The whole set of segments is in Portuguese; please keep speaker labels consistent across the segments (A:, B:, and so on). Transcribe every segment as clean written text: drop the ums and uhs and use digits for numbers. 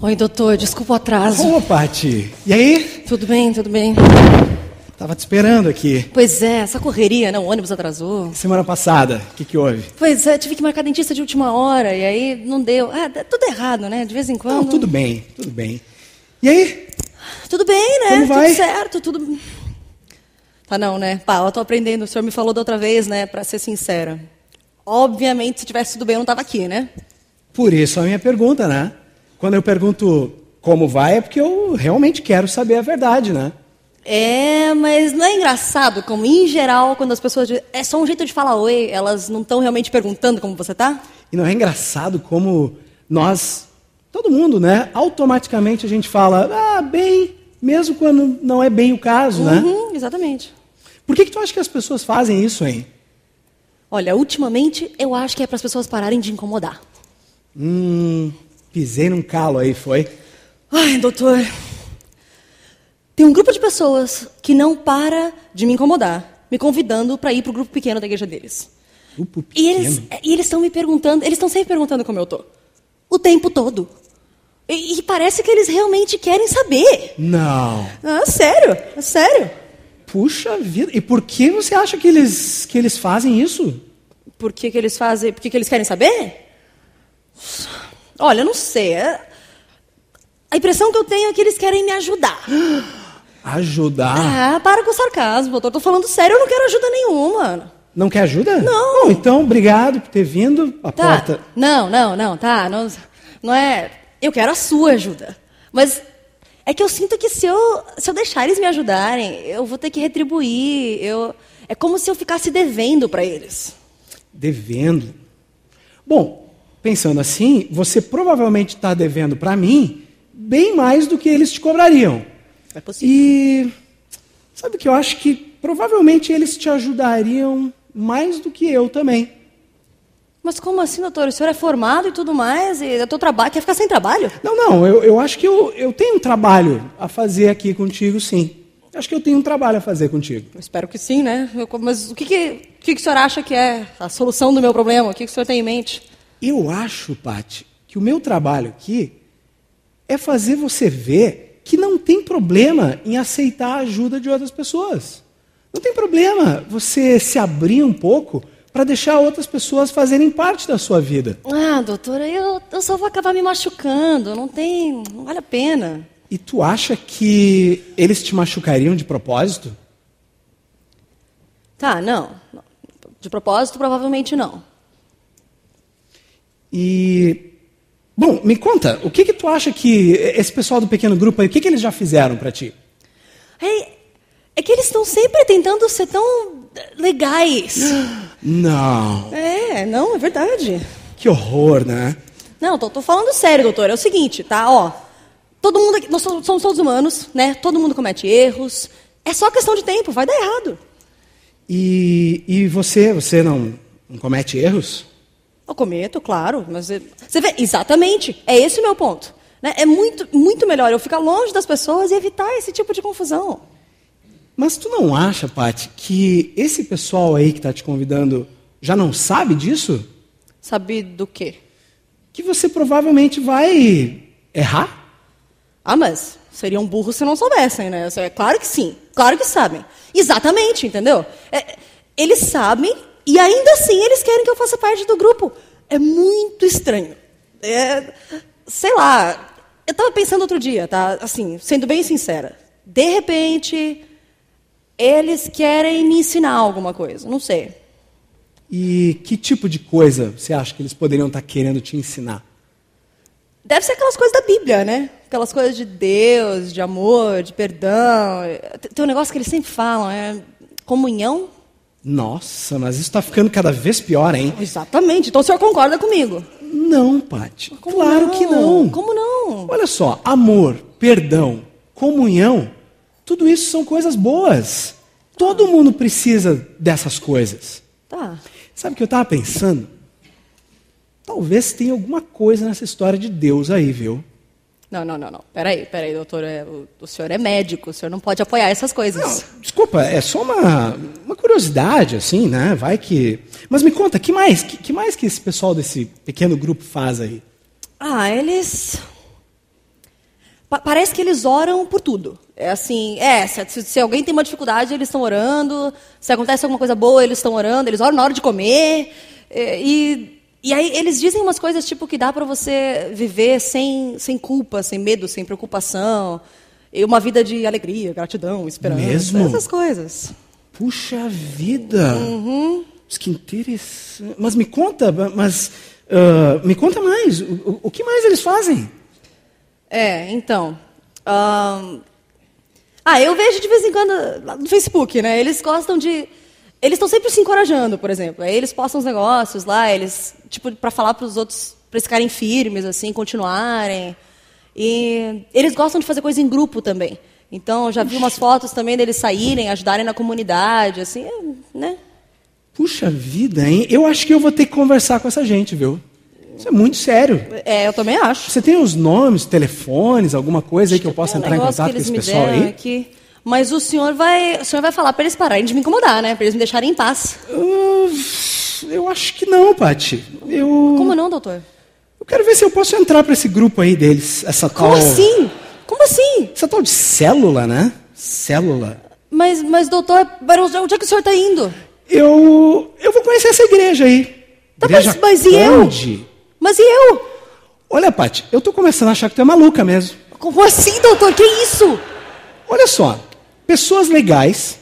A: Oi, doutor, desculpa o atraso.
B: Ô, Paty, e aí?
A: Tudo bem, tudo bem.
B: Tava te esperando aqui.
A: Pois é, essa correria, né? O ônibus atrasou.
B: Semana passada, o que houve?
A: Pois é, tive que marcar dentista de última hora, e aí não deu. Tudo errado, né? De vez em quando.
B: Não, tudo bem, tudo bem. E aí?
A: Tudo bem, né?
B: Como vai?
A: Tudo certo, tudo... Tá não, né? Pá, eu tô aprendendo, o senhor me falou da outra vez, né? Pra ser sincera. Obviamente, se tivesse tudo bem, eu não tava aqui, né?
B: Por isso a minha pergunta, né? Quando eu pergunto como vai, é porque eu realmente quero saber a verdade, né?
A: É, mas não é engraçado como, em geral, quando as pessoas dizem, é só um jeito de falar oi, elas não estão realmente perguntando como você tá?
B: E não é engraçado como nós, todo mundo, né? Automaticamente a gente fala, bem, mesmo quando não é bem o caso, né?
A: Exatamente.
B: Por que tu acha que as pessoas fazem isso, hein?
A: Olha, ultimamente, eu acho que é para as pessoas pararem de incomodar.
B: Pisei num calo aí, foi?
A: Ai, doutor, tem um grupo de pessoas que não para de me incomodar, me convidando para ir pro grupo pequeno da igreja deles.
B: Grupo pequeno?
A: E eles estão me perguntando, eles estão sempre perguntando como eu tô. O tempo todo. E parece que eles realmente querem saber.
B: Não.
A: Sério, sério.
B: Puxa vida, e por que você acha que eles fazem isso?
A: Por que eles fazem? Por que eles querem saber? Olha, eu não sei. A impressão que eu tenho é que eles querem me ajudar.
B: Ajudar?
A: Para com o sarcasmo, doutor. Tô falando sério, eu não quero ajuda nenhuma.
B: Não quer ajuda?
A: Não.
B: Bom, então, obrigado por ter vindo. A porta...
A: Não, tá. Não é... Eu quero a sua ajuda. Mas é que eu sinto que se eu deixar eles me ajudarem, eu vou ter que retribuir. É como se eu ficasse devendo para eles.
B: Devendo? Bom, pensando assim, você provavelmente está devendo para mim bem mais do que eles te cobrariam.
A: É possível.
B: E sabe o que eu acho que provavelmente eles te ajudariam mais do que eu também.
A: Mas como assim, doutor? O senhor é formado e tudo mais, e quer ficar sem trabalho?
B: Não, eu acho que eu tenho um trabalho a fazer aqui contigo, sim. Acho que eu tenho um trabalho a fazer contigo.
A: Eu espero que sim, né? Mas o que o senhor acha que é a solução do meu problema? O que o senhor tem em mente?
B: Eu acho, Paty, que o meu trabalho aqui é fazer você ver que não tem problema em aceitar a ajuda de outras pessoas. Não tem problema você se abrir um pouco para deixar outras pessoas fazerem parte da sua vida.
A: Doutora, eu só vou acabar me machucando, não vale a pena.
B: E tu acha que eles te machucariam de propósito?
A: Não. De propósito, provavelmente não.
B: E... Bom, me conta, o que tu acha que esse pessoal do pequeno grupo aí, o que eles já fizeram para ti?
A: É que eles estão sempre tentando ser tão legais.
B: Não.
A: Não, é verdade.
B: Que horror, né?
A: Não, tô falando sério, doutor. É o seguinte, tá? Todo mundo aqui, nós somos todos humanos, né? Todo mundo comete erros. É só questão de tempo, vai dar errado.
B: E você não comete erros?
A: Eu cometo, claro, mas você vê, exatamente, é esse o meu ponto. Né? É muito, muito melhor eu ficar longe das pessoas e evitar esse tipo de confusão.
B: Mas tu não acha, Paty, que esse pessoal aí que está te convidando já não sabe disso?
A: Sabe do quê?
B: Que você provavelmente vai errar?
A: Mas seriam burros se não soubessem, né? Claro que sim, claro que sabem. Exatamente, entendeu? Eles sabem e ainda assim eles querem que eu faça parte do grupo. É muito estranho. Sei lá, eu estava pensando outro dia, tá? Assim, sendo bem sincera. De repente, eles querem me ensinar alguma coisa, não sei.
B: E que tipo de coisa você acha que eles poderiam estar querendo te ensinar?
A: Deve ser aquelas coisas da Bíblia, né? Aquelas coisas de Deus, de amor, de perdão. Tem um negócio que eles sempre falam, comunhão.
B: Nossa, mas isso está ficando cada vez pior, hein?
A: Exatamente. Então o senhor concorda comigo?
B: Não, Paty. Claro que não.
A: Como não?
B: Olha só, amor, perdão, comunhão, tudo isso são coisas boas. Todo mundo precisa dessas coisas.
A: Tá.
B: Sabe o que eu estava pensando? Talvez tenha alguma coisa nessa história de Deus aí, viu?
A: Não. Peraí, doutor. O senhor é médico, o senhor não pode apoiar essas coisas.
B: Não, desculpa, é só uma curiosidade, assim, né? Vai que... Mas me conta, que mais que esse pessoal desse pequeno grupo faz aí?
A: Eles... Parece que eles oram por tudo. É assim, se alguém tem uma dificuldade, eles estão orando. Se acontece alguma coisa boa, eles estão orando. Eles oram na hora de comer. E aí eles dizem umas coisas tipo que dá para você viver sem culpa, sem medo, sem preocupação. E uma vida de alegria, gratidão, esperança.
B: Mesmo?
A: Essas coisas.
B: Puxa vida! Mas que interessante. Mas me conta, me conta mais. O que mais eles fazem?
A: Então... eu vejo de vez em quando lá no Facebook, né? Eles gostam de... Eles estão sempre se encorajando, por exemplo. Aí eles postam uns negócios lá, eles, tipo, para falar para os outros, para eles ficarem firmes, assim, continuarem. E eles gostam de fazer coisa em grupo também. Então, eu já vi umas fotos também deles saírem, ajudarem na comunidade, assim, né?
B: Puxa vida, hein? Eu acho que eu vou ter que conversar com essa gente, viu? Isso é muito sério.
A: Eu também acho.
B: Você tem os nomes, telefones, alguma coisa aí que eu possa entrar em contato com esse pessoal aí?
A: Aqui. Mas o senhor vai falar para eles pararem de me incomodar, né? Para eles me deixarem em paz.
B: Eu acho que não, Paty.
A: Como não, doutor?
B: Eu quero ver se eu posso entrar para esse grupo aí deles.
A: Como assim? Como assim?
B: Essa tal de célula, né? Célula.
A: Mas doutor, onde é que o senhor está indo?
B: Eu vou conhecer essa igreja aí.
A: Tá,
B: Igreja
A: mas e eu? Mas e eu?
B: Olha, Paty, eu tô começando a achar que tu é maluca mesmo.
A: Como assim, doutor? Que isso?
B: Olha só, pessoas legais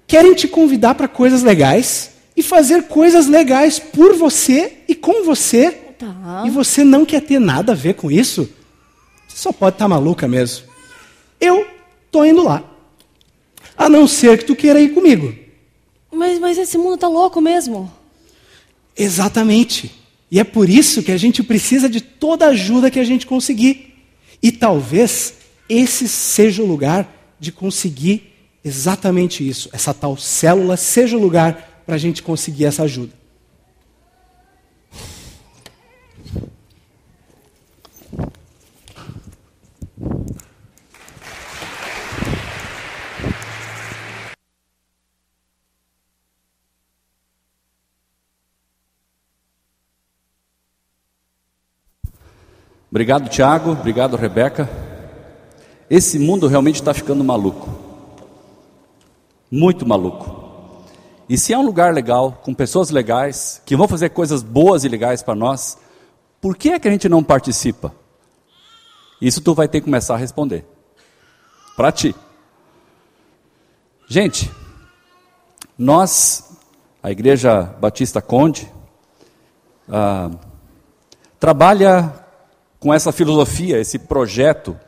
B: querem te convidar para coisas legais e fazer coisas legais por você e com você.
A: Tá.
B: E você não quer ter nada a ver com isso? Você só pode estar maluca mesmo. Eu tô indo lá. A não ser que tu queira ir comigo.
A: Mas esse mundo tá louco mesmo.
B: Exatamente. E é por isso que a gente precisa de toda a ajuda que a gente conseguir. E talvez esse seja o lugar de conseguir exatamente isso. Essa tal célula seja o lugar para a gente conseguir essa ajuda.
C: Obrigado, Tiago. Obrigado, Rebeca. Esse mundo realmente está ficando maluco. Muito maluco. E se é um lugar legal, com pessoas legais, que vão fazer coisas boas e legais para nós, por que é que a gente não participa? Isso tu vai ter que começar a responder. Para ti. Gente, nós, a Igreja Batista Conde, trabalha com essa filosofia, esse projeto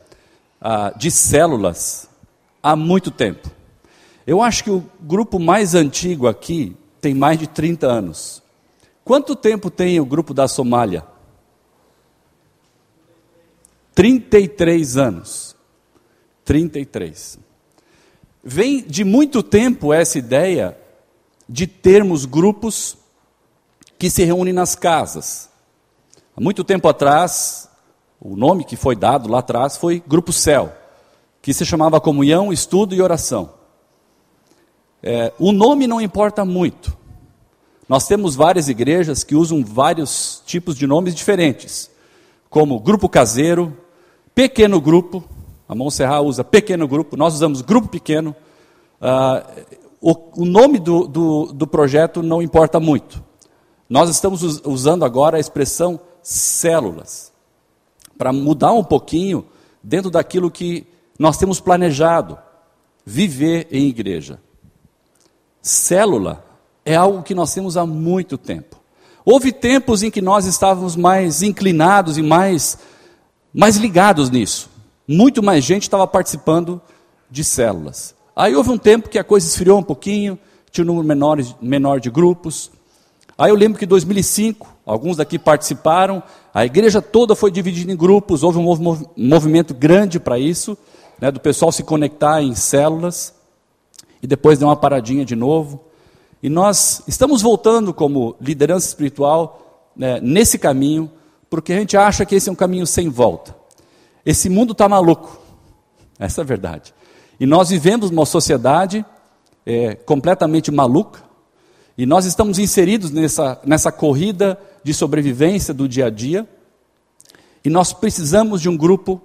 C: de células há muito tempo. Eu acho que o grupo mais antigo aqui tem mais de 30 anos. Quanto tempo tem o grupo da Somália? 33 anos. 33. Vem de muito tempo essa ideia de termos grupos que se reúnem nas casas. Há muito tempo atrás, o nome que foi dado lá atrás foi Grupo Céu, que se chamava Comunhão, Estudo e Oração. O nome não importa muito. Nós temos várias igrejas que usam vários tipos de nomes diferentes, como Grupo Caseiro, Pequeno Grupo, a Montserrat usa Pequeno Grupo, nós usamos Grupo Pequeno. O nome do projeto não importa muito. Nós estamos usando agora a expressão células, para mudar um pouquinho dentro daquilo que nós temos planejado, viver em igreja. Célula é algo que nós temos há muito tempo. Houve tempos em que nós estávamos mais inclinados e mais ligados nisso. Muito mais gente estava participando de células. Aí houve um tempo que a coisa esfriou um pouquinho, tinha um número menor de grupos. Aí eu lembro que em 2005, alguns daqui participaram, a igreja toda foi dividida em grupos, houve um movimento grande para isso, né, do pessoal se conectar em células, e depois deu uma paradinha de novo. E nós estamos voltando como liderança espiritual, né, nesse caminho, porque a gente acha que esse é um caminho sem volta. Esse mundo está maluco, essa é a verdade. E nós vivemos uma sociedade completamente maluca, e nós estamos inseridos nessa corrida de sobrevivência do dia a dia, e nós precisamos de um grupo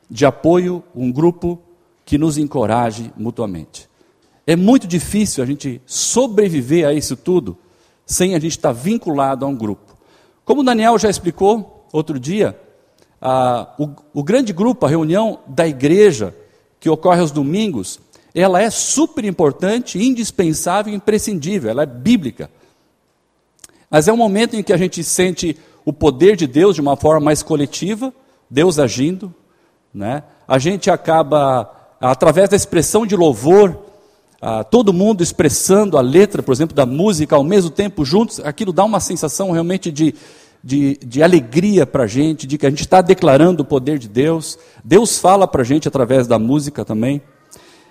C: de apoio, um grupo que nos encoraje mutuamente. É muito difícil a gente sobreviver a isso tudo sem a gente estar vinculado a um grupo. Como o Daniel já explicou outro dia, o grande grupo, a reunião da igreja, que ocorre aos domingos, ela é super importante, indispensável, imprescindível, ela é bíblica. Mas é um momento em que a gente sente o poder de Deus de uma forma mais coletiva, Deus agindo, né? A gente acaba, através da expressão de louvor, todo mundo expressando a letra, por exemplo, da música ao mesmo tempo juntos, aquilo dá uma sensação realmente de alegria para a gente, de que a gente está declarando o poder de Deus. Deus fala para a gente através da música também.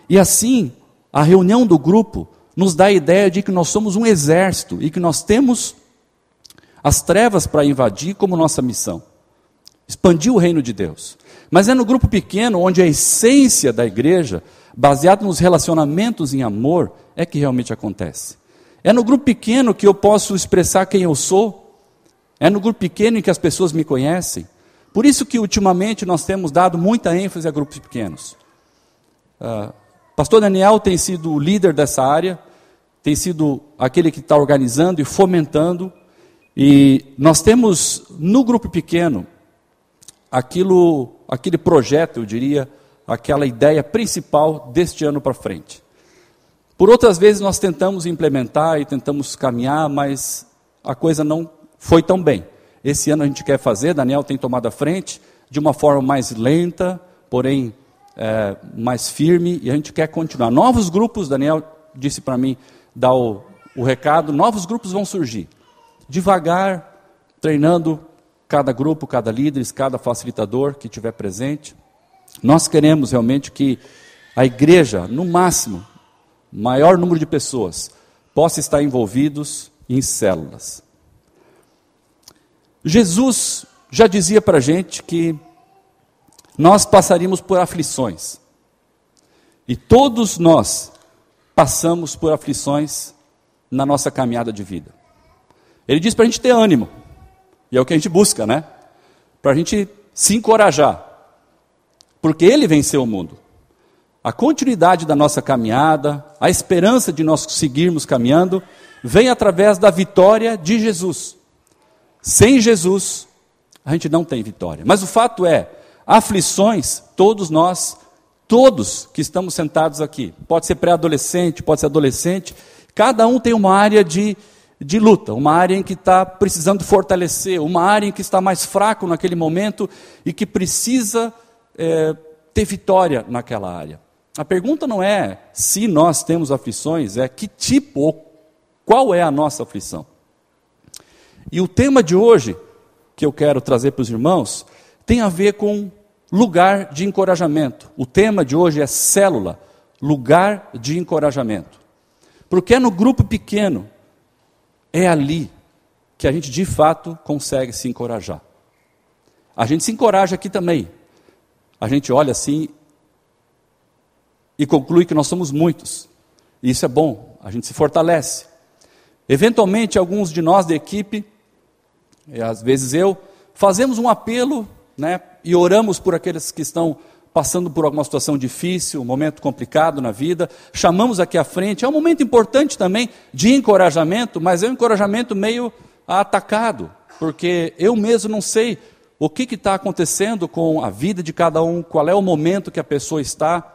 C: E assim, a reunião do grupo nos dá a ideia de que nós somos um exército e que nós temos as trevas para invadir como nossa missão. Expandir o reino de Deus. Mas é no grupo pequeno, onde a essência da igreja, baseada nos relacionamentos em amor, é que realmente acontece. É no grupo pequeno que eu posso expressar quem eu sou. É no grupo pequeno em que as pessoas me conhecem. Por isso que ultimamente nós temos dado muita ênfase a grupos pequenos. Pastor Daniel tem sido o líder dessa área, tem sido aquele que está organizando e fomentando. E nós temos no grupo pequeno aquele projeto, eu diria, aquela ideia principal deste ano para frente. Por outras vezes nós tentamos implementar e tentamos caminhar, mas a coisa não foi tão bem. Esse ano a gente quer fazer, Daniel tem tomado a frente, de uma forma mais lenta, porém mais firme, e a gente quer continuar. Novos grupos, Daniel disse para mim, dá o recado, novos grupos vão surgir. Devagar, treinando cada grupo, cada líder, cada facilitador que estiver presente. Nós queremos realmente que a igreja, no máximo, maior número de pessoas, possa estar envolvidos em células. Jesus já dizia para a gente que nós passaríamos por aflições. E todos nós passamos por aflições na nossa caminhada de vida. Ele diz para a gente ter ânimo. E é o que a gente busca, né? Para a gente se encorajar. Porque Ele venceu o mundo. A continuidade da nossa caminhada, a esperança de nós seguirmos caminhando, vem através da vitória de Jesus. Sem Jesus, a gente não tem vitória. Mas o fato é, aflições, todos nós, todos que estamos sentados aqui, pode ser pré-adolescente, pode ser adolescente, cada um tem uma área de luta, uma área em que está precisando fortalecer, uma área em que está mais fraco naquele momento e que precisa ter vitória naquela área. A pergunta não é se nós temos aflições, é que tipo ou qual é a nossa aflição. E o tema de hoje, que eu quero trazer para os irmãos, tem a ver com lugar de encorajamento. O tema de hoje é célula, lugar de encorajamento. Porque é no grupo pequeno, é ali que a gente de fato consegue se encorajar. A gente se encoraja aqui também. A gente olha assim e conclui que nós somos muitos. E isso é bom, a gente se fortalece. Eventualmente, alguns de nós da equipe, e às vezes eu, fazemos um apelo, né, e oramos por aqueles que estão passando por alguma situação difícil, um momento complicado na vida, chamamos aqui à frente. É um momento importante também de encorajamento, mas é um encorajamento meio atacado, porque eu mesmo não sei o que está acontecendo com a vida de cada um, qual é o momento que a pessoa está.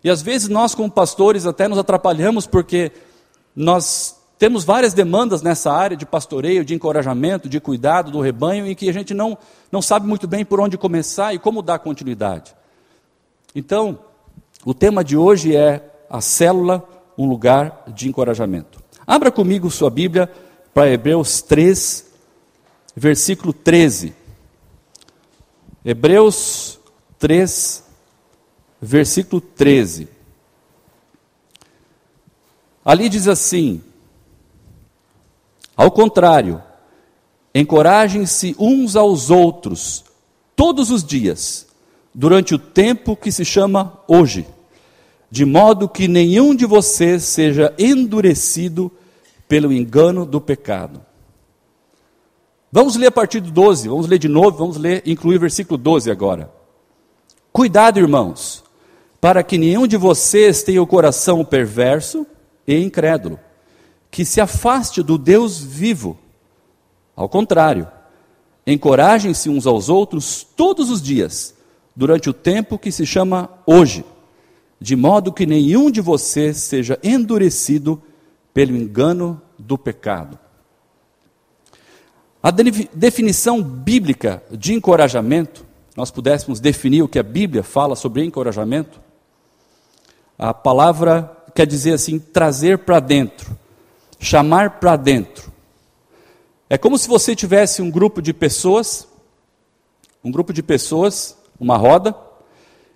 C: E às vezes nós, como pastores, até nos atrapalhamos, porque nós temos várias demandas nessa área de pastoreio, de encorajamento, de cuidado do rebanho, em que a gente não sabe muito bem por onde começar e como dar continuidade. Então, o tema de hoje é a célula, um lugar de encorajamento. Abra comigo sua Bíblia para Hebreus 3, versículo 13. Hebreus 3, versículo 13. Ali diz assim: ao contrário, encorajem-se uns aos outros todos os dias, durante o tempo que se chama hoje, de modo que nenhum de vocês seja endurecido pelo engano do pecado. Vamos ler a partir do 12, vamos ler de novo, vamos ler, incluir o versículo 12 agora. Cuidado, irmãos, para que nenhum de vocês tenha o coração perverso e incrédulo, que se afaste do Deus vivo. Ao contrário, encorajem-se uns aos outros todos os dias, durante o tempo que se chama hoje, de modo que nenhum de vocês seja endurecido pelo engano do pecado. A definição bíblica de encorajamento, nós pudéssemos definir o que a Bíblia fala sobre encorajamento, a palavra quer dizer assim, trazer para dentro, chamar para dentro. É como se você tivesse um grupo de pessoas, uma roda,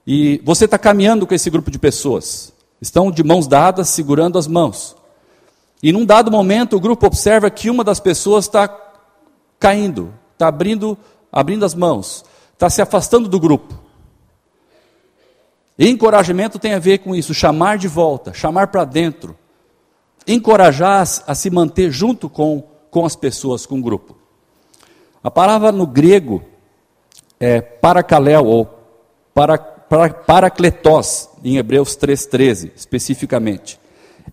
C: e você está caminhando com esse grupo de pessoas. Estão de mãos dadas, segurando as mãos. E num dado momento, o grupo observa que uma das pessoas está caindo, está abrindo as mãos, está se afastando do grupo. E encorajamento tem a ver com isso, chamar de volta, chamar para dentro. Encorajar a se manter junto com as pessoas, com o grupo. A palavra no grego é parakaleo, ou parakletos, em Hebreus 3,13, especificamente.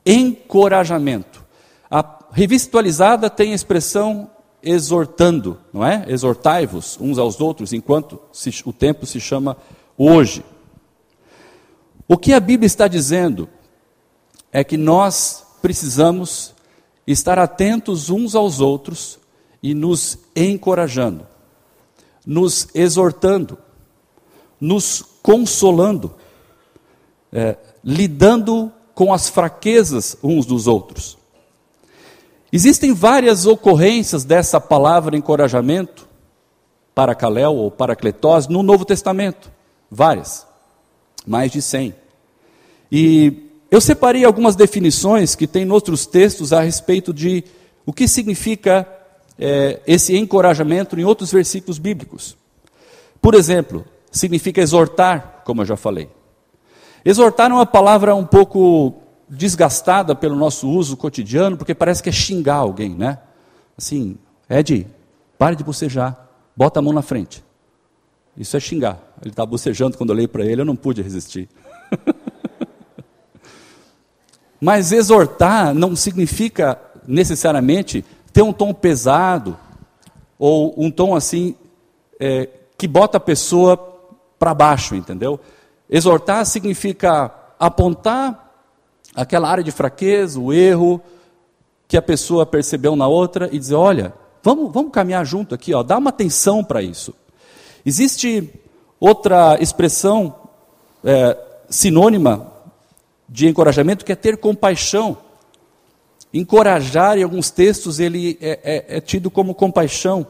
C: Encorajamento. A revista atualizada tem a expressão exortando, não é? Exortai-vos uns aos outros, enquanto o tempo se chama hoje. O que a Bíblia está dizendo é que nós precisamos estar atentos uns aos outros e nos encorajando, nos exortando, nos consolando, lidando com as fraquezas uns dos outros. Existem várias ocorrências dessa palavra encorajamento, parakaleo ou parakletos, no Novo Testamento. Várias, mais de 100. E eu separei algumas definições que tem em outros textos a respeito de o que significa esse encorajamento em outros versículos bíblicos. Por exemplo, significa exortar, como eu já falei. Exortar é uma palavra um pouco desgastada pelo nosso uso cotidiano, porque parece que é xingar alguém, né? Assim, Ed, pare de bocejar, bota a mão na frente. Isso é xingar. Ele está bocejando quando eu olhei para ele, eu não pude resistir. Mas exortar não significa necessariamente ter um tom pesado, ou um tom assim, que bota a pessoa para baixo, entendeu? Exortar significa apontar aquela área de fraqueza, o erro que a pessoa percebeu na outra e dizer, olha, vamos caminhar junto aqui, ó, dá uma atenção para isso. Existe outra expressão sinônima de encorajamento que é ter compaixão. Encorajar, em alguns textos, ele é tido como compaixão,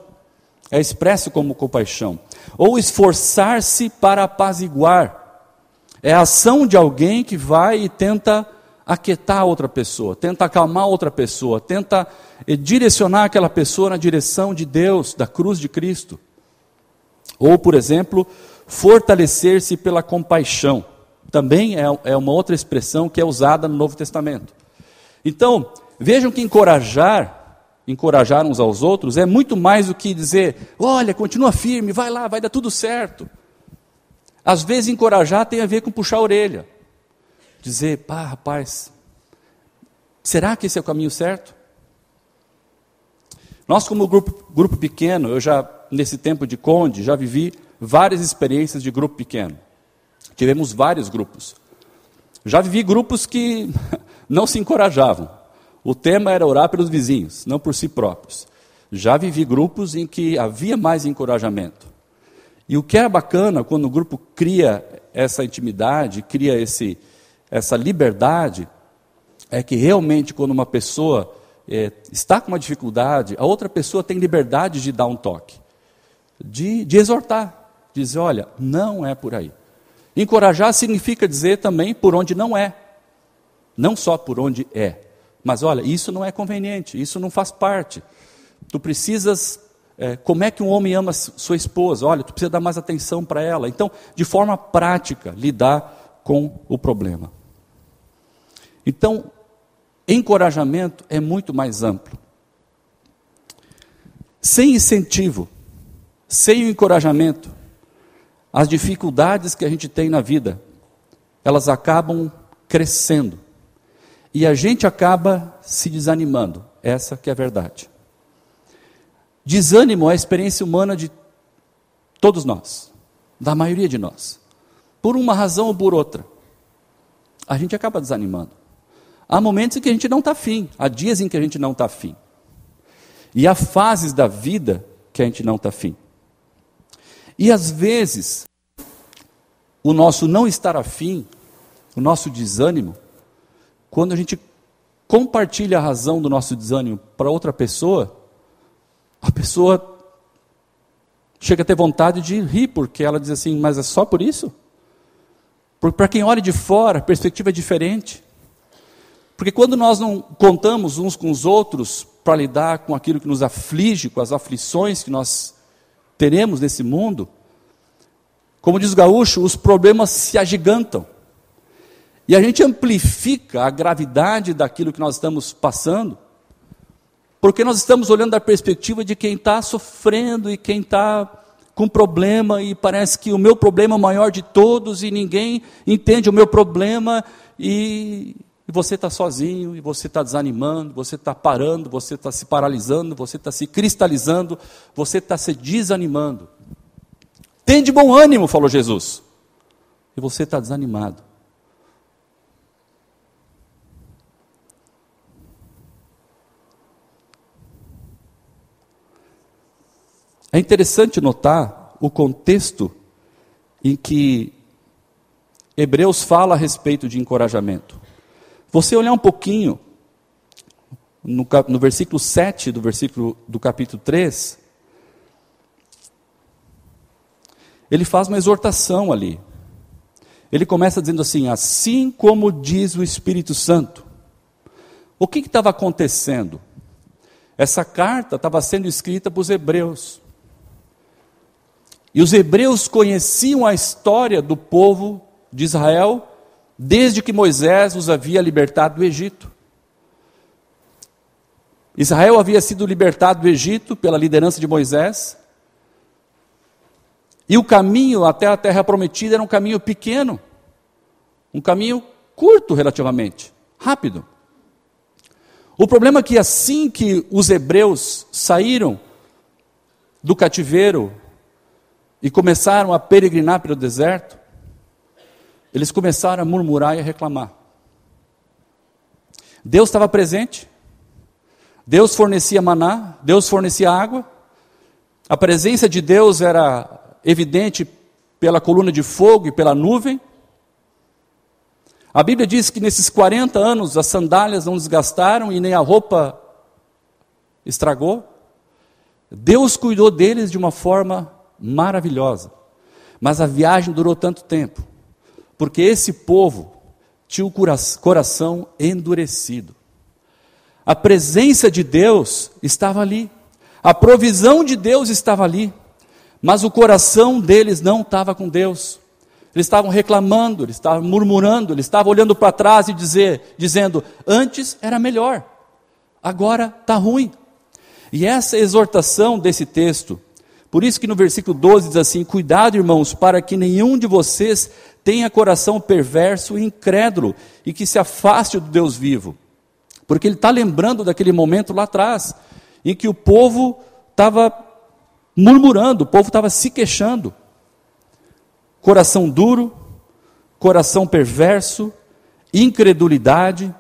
C: é expresso como compaixão. Ou esforçar-se para apaziguar. É a ação de alguém que vai e tenta aquietar outra pessoa, tenta acalmar outra pessoa, tenta direcionar aquela pessoa na direção de Deus, da cruz de Cristo. Ou, por exemplo, fortalecer-se pela compaixão. Também é uma outra expressão que é usada no Novo Testamento. Então, vejam que encorajar uns aos outros é muito mais do que dizer, olha, continua firme, vai lá, vai dar tudo certo. Às vezes encorajar tem a ver com puxar a orelha. Dizer, pá, rapaz, será que esse é o caminho certo? Nós, como grupo pequeno, eu já, nesse tempo de Conde, já vivi várias experiências de grupo pequeno. Tivemos vários grupos. Já vivi grupos que não se encorajavam. O tema era orar pelos vizinhos, não por si próprios. Já vivi grupos em que havia mais encorajamento. E o que era bacana, quando o grupo cria essa intimidade, cria essa liberdade, é que realmente quando uma pessoa está com uma dificuldade, a outra pessoa tem liberdade de dar um toque, de exortar, dizer, olha, não é por aí. Encorajar significa dizer também por onde não é, não só por onde é, mas olha, isso não é conveniente, isso não faz parte. Tu precisas, como é que um homem ama sua esposa? Olha, tu precisa dar mais atenção para ela. Então, de forma prática, lidar com o problema. Então, encorajamento é muito mais amplo. Sem incentivo, sem o encorajamento, as dificuldades que a gente tem na vida, elas acabam crescendo. E a gente acaba se desanimando. Essa que é a verdade. Desânimo é a experiência humana de todos nós, da maioria de nós. Por uma razão ou por outra, a gente acaba desanimando. Há momentos em que a gente não está afim, há dias em que a gente não está afim. E há fases da vida que a gente não está afim. E às vezes, o nosso não estar afim, o nosso desânimo, quando a gente compartilha a razão do nosso desânimo para outra pessoa, a pessoa chega a ter vontade de rir, porque ela diz assim, mas é só por isso? Porque para quem olha de fora, a perspectiva é diferente. Porque quando nós não contamos uns com os outros para lidar com aquilo que nos aflige, com as aflições que nós teremos nesse mundo, como diz o gaúcho, os problemas se agigantam. E a gente amplifica a gravidade daquilo que nós estamos passando, porque nós estamos olhando da perspectiva de quem está sofrendo e quem está com problema, e parece que o meu problema é o maior de todos, e ninguém entende o meu problema, e você está sozinho, e você está desanimando, você está parando, você está se paralisando, você está se cristalizando, você está se desanimando. Tem de bom ânimo, falou Jesus, e você está desanimado. É interessante notar o contexto em que Hebreus fala a respeito de encorajamento. Você olhar um pouquinho no versículo 7 do capítulo 3, ele faz uma exortação ali. Ele começa dizendo assim, assim como diz o Espírito Santo. O que estava acontecendo? Essa carta estava sendo escrita para os hebreus. E os hebreus conheciam a história do povo de Israel desde que Moisés os havia libertado do Egito. Israel havia sido libertado do Egito pela liderança de Moisés. E o caminho até a terra prometida era um caminho pequeno. Um caminho curto relativamente, rápido. O problema é que assim que os hebreus saíram do cativeiro e começaram a peregrinar pelo deserto, eles começaram a murmurar e a reclamar. Deus estava presente, Deus fornecia maná, Deus fornecia água, a presença de Deus era evidente pela coluna de fogo e pela nuvem. A Bíblia diz que nesses 40 anos as sandálias não desgastaram e nem a roupa estragou. Deus cuidou deles de uma forma maravilhosa, mas a viagem durou tanto tempo, porque esse povo tinha o coração endurecido. A presença de Deus estava ali, a provisão de Deus estava ali, mas o coração deles não estava com Deus. Eles estavam reclamando, eles estavam murmurando, eles estavam olhando para trás e dizendo, antes era melhor, agora está ruim. E essa exortação desse texto, por isso que no versículo 12 diz assim, cuidado irmãos, para que nenhum de vocês tenha coração perverso e incrédulo, e que se afaste do Deus vivo. Porque ele está lembrando daquele momento lá atrás, em que o povo estava murmurando, o povo estava se queixando. Coração duro, coração perverso, incredulidade.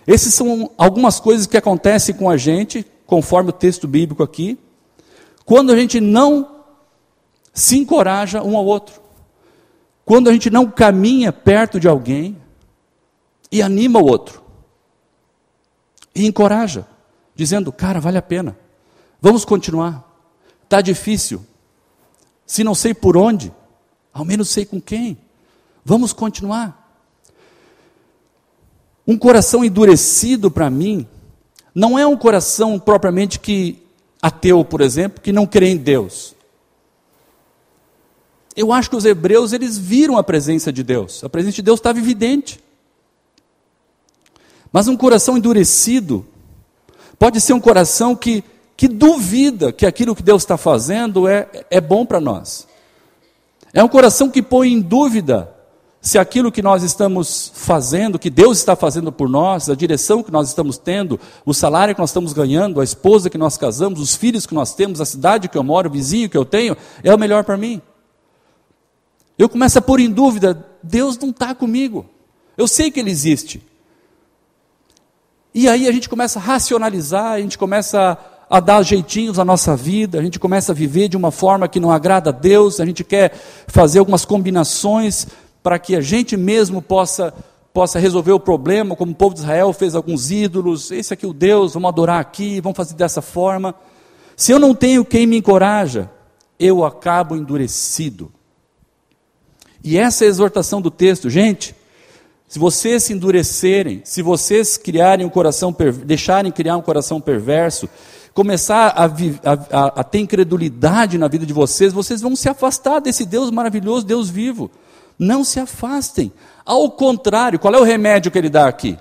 C: Essas são algumas coisas que acontecem com a gente, conforme o texto bíblico aqui, quando a gente não se encoraja um ao outro, quando a gente não caminha perto de alguém e anima o outro, e encoraja, dizendo, cara, vale a pena, vamos continuar, está difícil, se não sei por onde, ao menos sei com quem, vamos continuar. Um coração endurecido para mim, não é um coração propriamente que ateu, por exemplo, que não crê em Deus. Eu acho que os hebreus, eles viram a presença de Deus. A presença de Deus estava evidente. Mas um coração endurecido pode ser um coração que duvida que aquilo que Deus está fazendo é bom para nós. É um coração que põe em dúvida se aquilo que nós estamos fazendo, que Deus está fazendo por nós, a direção que nós estamos tendo, o salário que nós estamos ganhando, a esposa que nós casamos, os filhos que nós temos, a cidade que eu moro, o vizinho que eu tenho, é o melhor para mim. Eu começo a pôr em dúvida, Deus não está comigo. Eu sei que Ele existe. E aí a gente começa a racionalizar, a gente começa a dar jeitinhos à nossa vida, a gente começa a viver de uma forma que não agrada a Deus, a gente quer fazer algumas combinações para que a gente mesmo possa resolver o problema, como o povo de Israel fez alguns ídolos, esse aqui é o Deus, vamos adorar aqui, vamos fazer dessa forma. Se eu não tenho quem me encoraja, eu acabo endurecido. E essa é a exortação do texto, gente. Se vocês se endurecerem, se vocês criarem um coração, deixarem criar um coração perverso, começar a ter incredulidade na vida de vocês, vocês vão se afastar desse Deus maravilhoso, Deus vivo. Não se afastem. Ao contrário, qual é o remédio que ele dá aqui?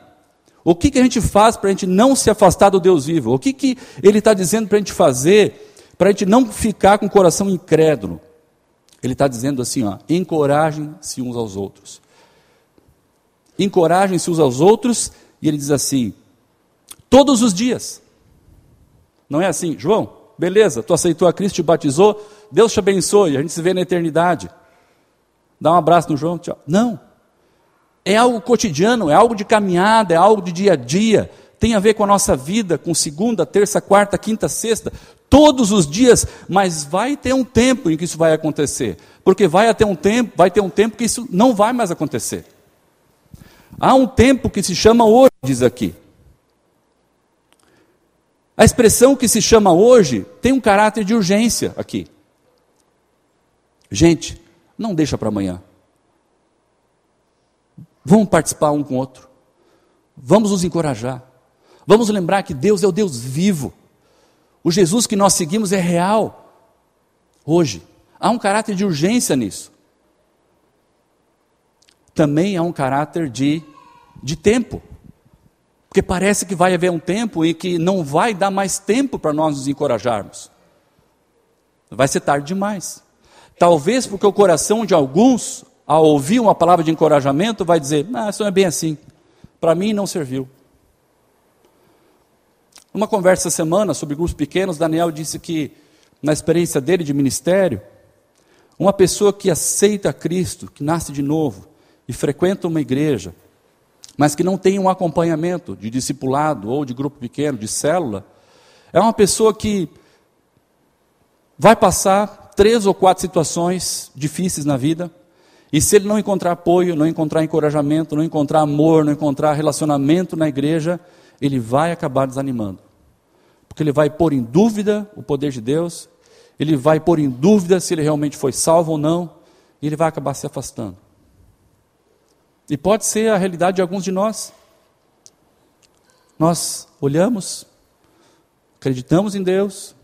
C: O que a gente faz para a gente não se afastar do Deus vivo? O que ele está dizendo para a gente fazer, para a gente não ficar com o coração incrédulo? Ele está dizendo assim, ó, encorajem-se uns aos outros. Encorajem-se uns aos outros, e ele diz assim, todos os dias. Não é assim, João, beleza, tu aceitou a Cristo, te batizou, Deus te abençoe, a gente se vê na eternidade. Dá um abraço no João, tchau. Não. É algo cotidiano, é algo de caminhada, é algo de dia a dia. Tem a ver com a nossa vida, com segunda, terça, quarta, quinta, sexta. Todos os dias, mas vai ter um tempo em que isso vai acontecer. Porque vai ter um tempo que isso não vai mais acontecer. Há um tempo que se chama hoje, diz aqui. A expressão que se chama hoje tem um caráter de urgência aqui. Gente, não deixa para amanhã. Vamos participar um com o outro. Vamos nos encorajar. Vamos lembrar que Deus é o Deus vivo. O Jesus que nós seguimos é real. Hoje. Há um caráter de urgência nisso. Também há um caráter de tempo. Porque parece que vai haver um tempo em que não vai dar mais tempo para nós nos encorajarmos. Vai ser tarde demais. Talvez porque o coração de alguns, ao ouvir uma palavra de encorajamento, vai dizer, isso não é bem assim, para mim não serviu. Numa conversa essa semana sobre grupos pequenos, Daniel disse que, na experiência dele de ministério, uma pessoa que aceita Cristo, que nasce de novo, e frequenta uma igreja, mas que não tem um acompanhamento de discipulado, ou de grupo pequeno, de célula, é uma pessoa que vai passar 3 ou 4 situações difíceis na vida, e se ele não encontrar apoio, não encontrar encorajamento, não encontrar amor, não encontrar relacionamento na igreja, ele vai acabar desanimando. Porque ele vai pôr em dúvida o poder de Deus, ele vai pôr em dúvida se ele realmente foi salvo ou não, e ele vai acabar se afastando. E pode ser a realidade de alguns de nós. Nós olhamos, acreditamos em Deus,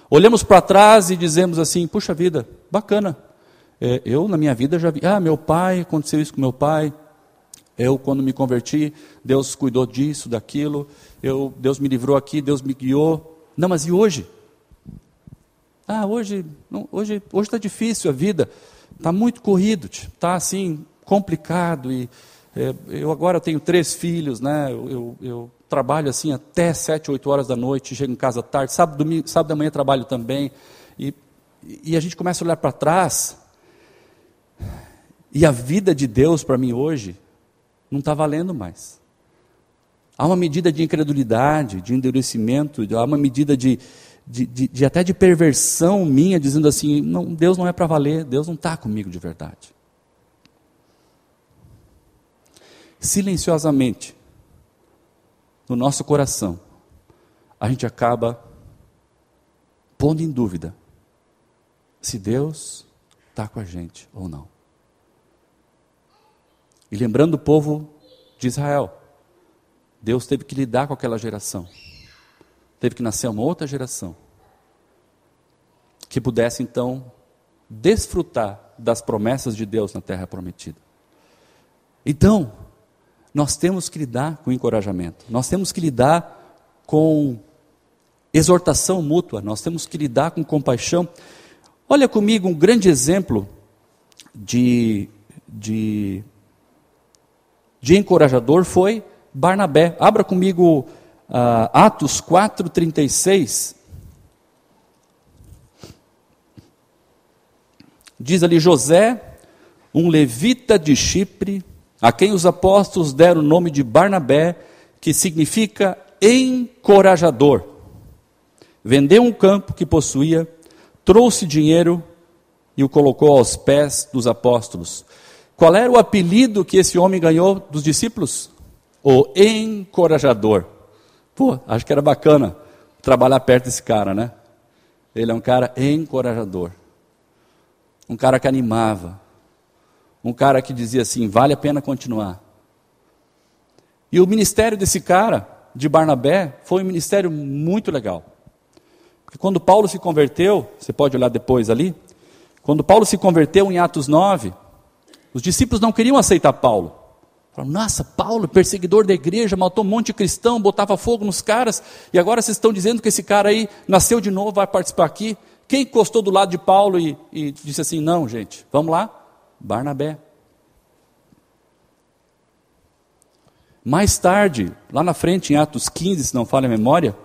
C: olhamos para trás e dizemos assim, puxa vida, bacana. Eu na minha vida já vi, meu pai, aconteceu isso com meu pai. Eu quando me converti, Deus cuidou disso, daquilo. Deus me livrou aqui, Deus me guiou. Não, mas e hoje? Hoje está difícil a vida. Está muito corrido, está assim, complicado. E eu agora tenho 3 filhos, né? Eu trabalho assim até 7, 8 horas da noite, chego em casa tarde, sábado da manhã trabalho também, e a gente começa a olhar para trás, e a vida de Deus para mim hoje não está valendo mais. Há uma medida de incredulidade, de endurecimento, há uma medida até de perversão minha, dizendo assim, não, Deus não é para valer, Deus não está comigo de verdade. Silenciosamente, no nosso coração, a gente acaba pondo em dúvida se Deus está com a gente ou não. E lembrando o povo de Israel, Deus teve que lidar com aquela geração. Teve que nascer uma outra geração que pudesse então desfrutar das promessas de Deus na terra prometida. Então, nós temos que lidar com encorajamento, nós temos que lidar com exortação mútua, nós temos que lidar com compaixão. Olha comigo um grande exemplo de encorajador foi Barnabé. Abra comigo Atos 4:36. Diz ali: José, um levita de Chipre, a quem os apóstolos deram o nome de Barnabé, que significa encorajador. Vendeu um campo que possuía, trouxe dinheiro e o colocou aos pés dos apóstolos. Qual era o apelido que esse homem ganhou dos discípulos? O encorajador. Pô, acho que era bacana trabalhar perto desse cara, né? Ele é um cara encorajador. Um cara que animava. Um cara que dizia assim, vale a pena continuar. E o ministério desse cara, de Barnabé, foi um ministério muito legal. Porque quando Paulo se converteu, você pode olhar depois ali, quando Paulo se converteu em Atos 9, os discípulos não queriam aceitar Paulo. Falaram, nossa, Paulo, perseguidor da igreja, matou um monte de cristão, botava fogo nos caras, e agora vocês estão dizendo que esse cara aí nasceu de novo, vai participar aqui. Quem encostou do lado de Paulo e disse assim, não, gente, vamos lá? Barnabé. Mais tarde, lá na frente, em Atos 15, se não falha a memória,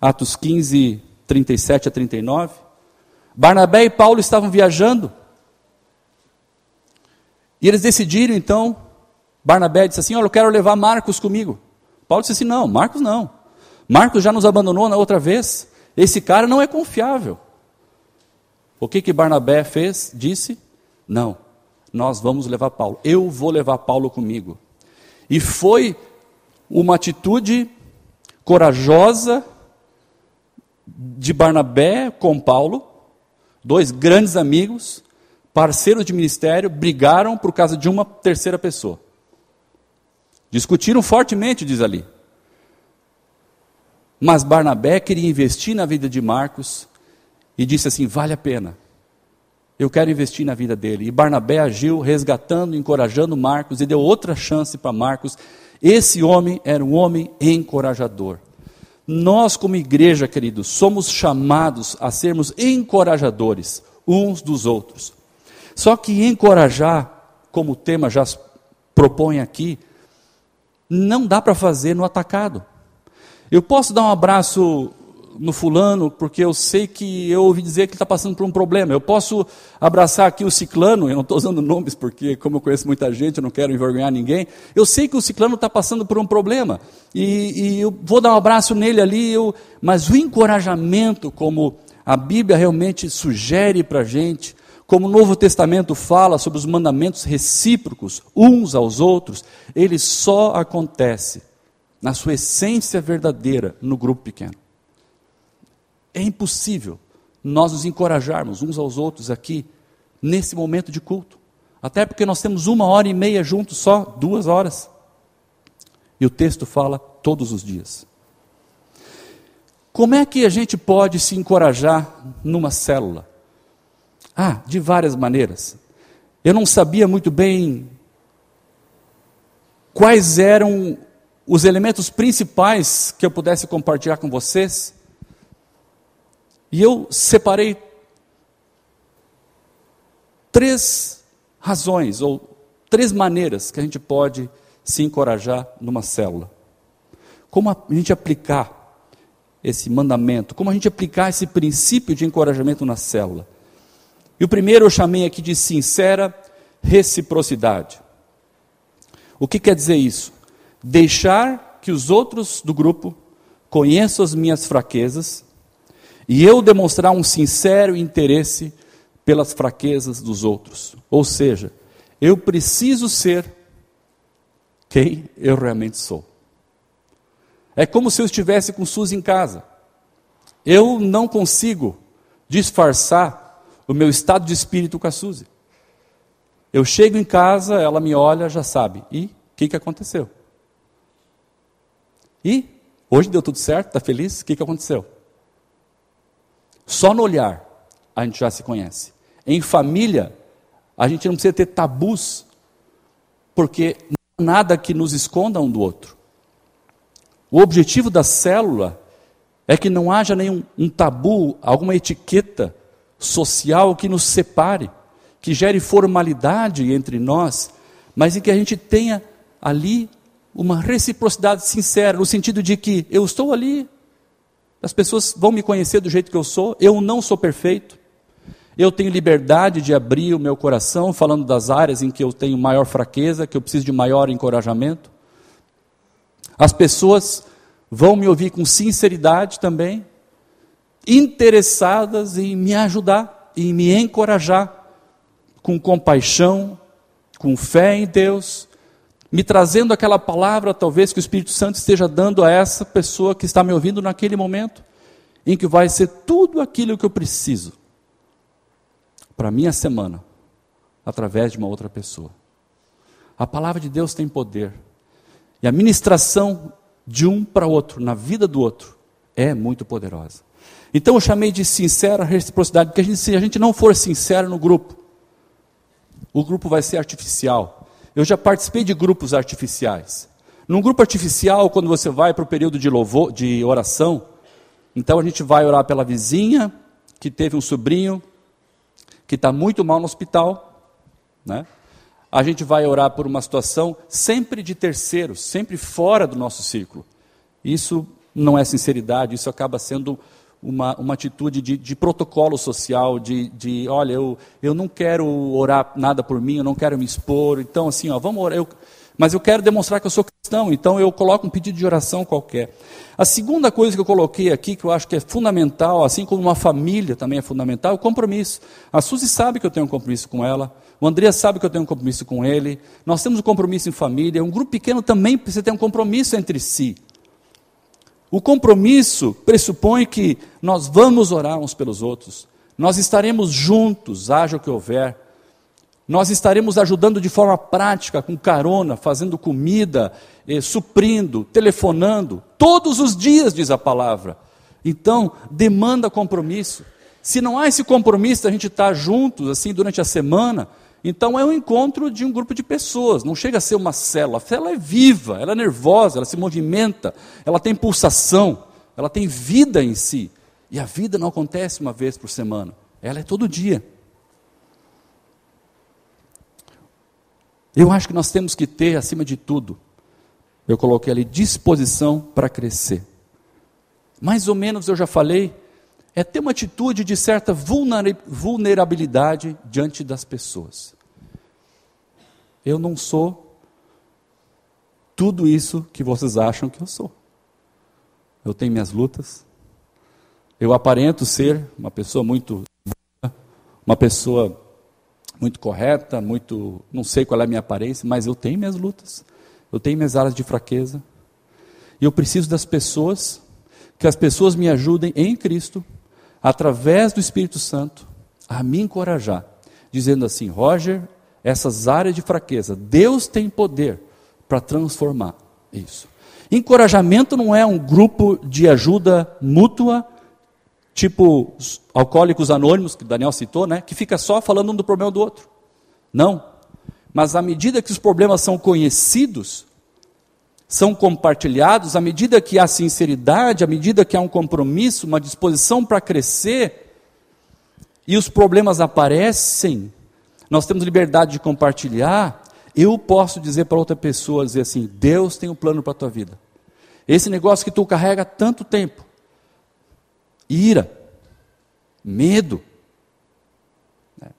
C: Atos 15, 37 a 39, Barnabé e Paulo estavam viajando, e eles decidiram então, Barnabé disse assim, olha, eu quero levar Marcos comigo. Paulo disse assim, não, Marcos não. Marcos já nos abandonou na outra vez, esse cara não é confiável. O que Barnabé fez? Disse, não, nós vamos levar Paulo, eu vou levar Paulo comigo. E foi uma atitude corajosa de Barnabé com Paulo, dois grandes amigos, parceiros de ministério, brigaram por causa de uma terceira pessoa. Discutiram fortemente, diz ali. Mas Barnabé queria investir na vida de Marcos e disse assim, vale a pena. Eu quero investir na vida dele. E Barnabé agiu resgatando, encorajando Marcos e deu outra chance para Marcos. Esse homem era um homem encorajador. Nós, como igreja, queridos, somos chamados a sermos encorajadores uns dos outros. Só que encorajar, como o tema já propõe aqui, não dá para fazer no atacado. Eu posso dar um abraço no fulano, porque eu sei que eu ouvi dizer que ele está passando por um problema. Eu posso abraçar aqui o ciclano, eu não estou usando nomes, porque como eu conheço muita gente, eu não quero envergonhar ninguém. Eu sei que o ciclano está passando por um problema, e eu vou dar um abraço nele ali, mas o encorajamento, como a Bíblia realmente sugere para a gente, como o Novo Testamento fala sobre os mandamentos recíprocos, uns aos outros, ele só acontece, na sua essência verdadeira, no grupo pequeno. É impossível nós nos encorajarmos uns aos outros aqui, nesse momento de culto. Até porque nós temos 1h30 juntos só, 2 horas. E o texto fala todos os dias. Como é que a gente pode se encorajar numa célula? De várias maneiras. Eu não sabia muito bem quais eram os elementos principais que eu pudesse compartilhar com vocês. E eu separei 3 razões, ou 3 maneiras que a gente pode se encorajar numa célula. Como a gente aplicar esse mandamento, como a gente aplicar esse princípio de encorajamento na célula. E o primeiro eu chamei aqui de sincera reciprocidade. O que quer dizer isso? Deixar que os outros do grupo conheçam as minhas fraquezas, e eu demonstrar um sincero interesse pelas fraquezas dos outros. Ou seja, eu preciso ser quem eu realmente sou. É como se eu estivesse com Suzy em casa. Eu não consigo disfarçar o meu estado de espírito com a Suzy. Eu chego em casa, ela me olha, já sabe. E o que aconteceu? E hoje deu tudo certo? Está feliz? O que aconteceu? Só no olhar a gente já se conhece. Em família, a gente não precisa ter tabus, porque não há nada que nos esconda um do outro. O objetivo da célula é que não haja nenhum tabu, alguma etiqueta social que nos separe, que gere formalidade entre nós, mas em que a gente tenha ali uma reciprocidade sincera, no sentido de que eu estou ali, as pessoas vão me conhecer do jeito que eu não sou perfeito, eu tenho liberdade de abrir o meu coração, falando das áreas em que eu tenho maior fraqueza, que eu preciso de maior encorajamento. As pessoas vão me ouvir com sinceridade também, interessadas em me ajudar, em me encorajar, com compaixão, com fé em Deus, me trazendo aquela palavra, talvez, que o Espírito Santo esteja dando a essa pessoa que está me ouvindo naquele momento, em que vai ser tudo aquilo que eu preciso para a minha semana, através de uma outra pessoa. A palavra de Deus tem poder, e a ministração de um para outro, na vida do outro, é muito poderosa. Então eu chamei de sincera reciprocidade, porque se a gente não for sincero no grupo, o grupo vai ser artificial. Eu já participei de grupos artificiais. Num grupo artificial, quando você vai para o período de louvor, de oração, então a gente vai orar pela vizinha, que teve um sobrinho, que está muito mal no hospital, né? A gente vai orar por uma situação sempre de terceiros, sempre fora do nosso círculo. Isso não é sinceridade, isso acaba sendo uma atitude de protocolo social, olha, eu não quero orar nada por mim, eu não quero me expor, então assim, vamos orar, mas eu quero demonstrar que eu sou cristão, então eu coloco um pedido de oração qualquer. A segunda coisa que eu coloquei aqui, que eu acho que é fundamental, assim como uma família também é fundamental, é o compromisso. A Suzy sabe que eu tenho um compromisso com ela, o André sabe que eu tenho um compromisso com ele, nós temos um compromisso em família, um grupo pequeno também precisa ter um compromisso entre si. O compromisso pressupõe que nós vamos orar uns pelos outros, nós estaremos juntos, haja o que houver, nós estaremos ajudando de forma prática, com carona, fazendo comida, suprindo, telefonando, todos os dias, diz a palavra. Então, demanda compromisso. Se não há esse compromisso, a gente está juntos, assim, durante a semana, então é um encontro de um grupo de pessoas, não chega a ser uma célula. A célula é viva, ela é nervosa, ela se movimenta, ela tem pulsação, ela tem vida em si. E a vida não acontece uma vez por semana, ela é todo dia. Eu acho que nós temos que ter, acima de tudo, eu coloquei ali, disposição para crescer. Mais ou menos, eu já falei, é ter uma atitude de certa vulnerabilidade diante das pessoas. Eu não sou tudo isso que vocês acham que eu sou. Eu tenho minhas lutas, eu aparento ser uma pessoa muito correta, não sei qual é a minha aparência, mas eu tenho minhas lutas, eu tenho minhas áreas de fraqueza, e eu preciso das pessoas, que as pessoas me ajudem em Cristo, através do Espírito Santo, a me encorajar, dizendo assim, Roger, essas áreas de fraqueza, Deus tem poder para transformar isso. Encorajamento não é um grupo de ajuda mútua, tipo os alcoólicos anônimos, que o Daniel citou, né, que fica só falando um do problema do outro. Não. Mas à medida que os problemas são conhecidos, são compartilhados, à medida que há sinceridade, à medida que há um compromisso, uma disposição para crescer, e os problemas aparecem, nós temos liberdade de compartilhar, eu posso dizer para outra pessoa, dizer assim, Deus tem um plano para a tua vida. Esse negócio que tu carrega há tanto tempo, ira, medo, né?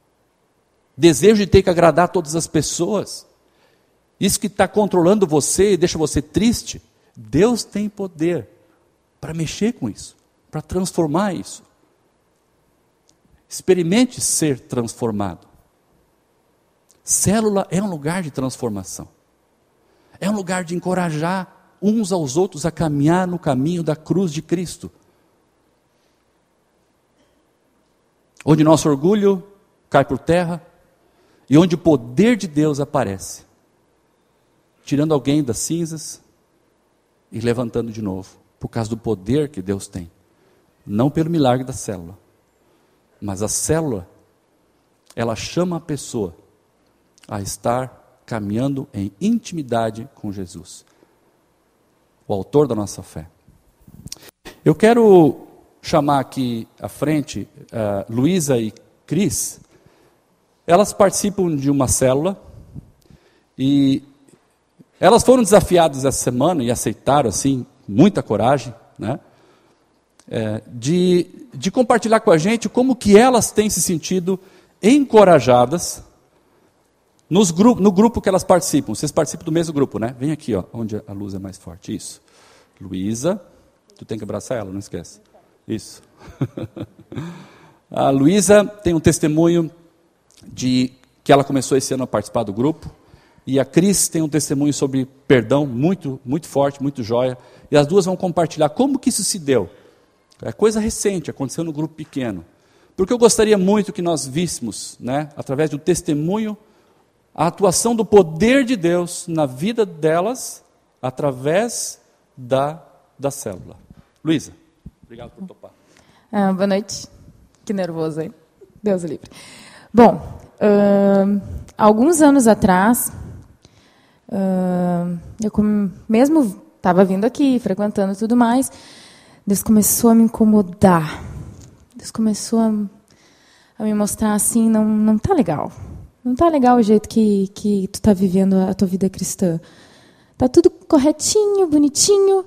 C: Desejo de ter que agradar todas as pessoas, isso que está controlando você e deixa você triste, Deus tem poder para mexer com isso, para transformar isso. Experimente ser transformado. Célula é um lugar de transformação, é um lugar de encorajar uns aos outros a caminhar no caminho da cruz de Cristo, onde nosso orgulho cai por terra e onde o poder de Deus aparece, tirando alguém das cinzas e levantando de novo, por causa do poder que Deus tem, não pelo milagre da célula, mas a célula, ela chama a pessoa a estar caminhando em intimidade com Jesus, o autor da nossa fé. Eu quero chamar aqui à frente Luísa e Cris. elas participam de uma célula e elas foram desafiadas essa semana e aceitaram, assim, muita coragem, né? De compartilhar com a gente como que elas têm se sentido encorajadas no grupo que elas participam. Vocês participam do mesmo grupo, né? Vem aqui, ó, onde a luz é mais forte. Isso. Luísa, tu tem que abraçar ela, não esquece. Isso. A Luísa tem um testemunho de que ela começou esse ano a participar do grupo. E a Cris tem um testemunho sobre perdão muito, muito forte, muito joia. E as duas vão compartilhar como que isso se deu. É coisa recente, aconteceu no grupo pequeno. Porque eu gostaria muito que nós víssemos, né, através do testemunho, a atuação do poder de Deus na vida delas, através da célula. Luísa, obrigado por topar.
D: Boa noite. Que nervoso aí. Deus o livre. Bom, alguns anos atrás, eu mesmo estava vindo aqui, frequentando tudo mais, Deus começou a me incomodar. Deus começou a me mostrar assim, não está legal. Não está legal o jeito que tu está vivendo a tua vida cristã. Está tudo corretinho, bonitinho,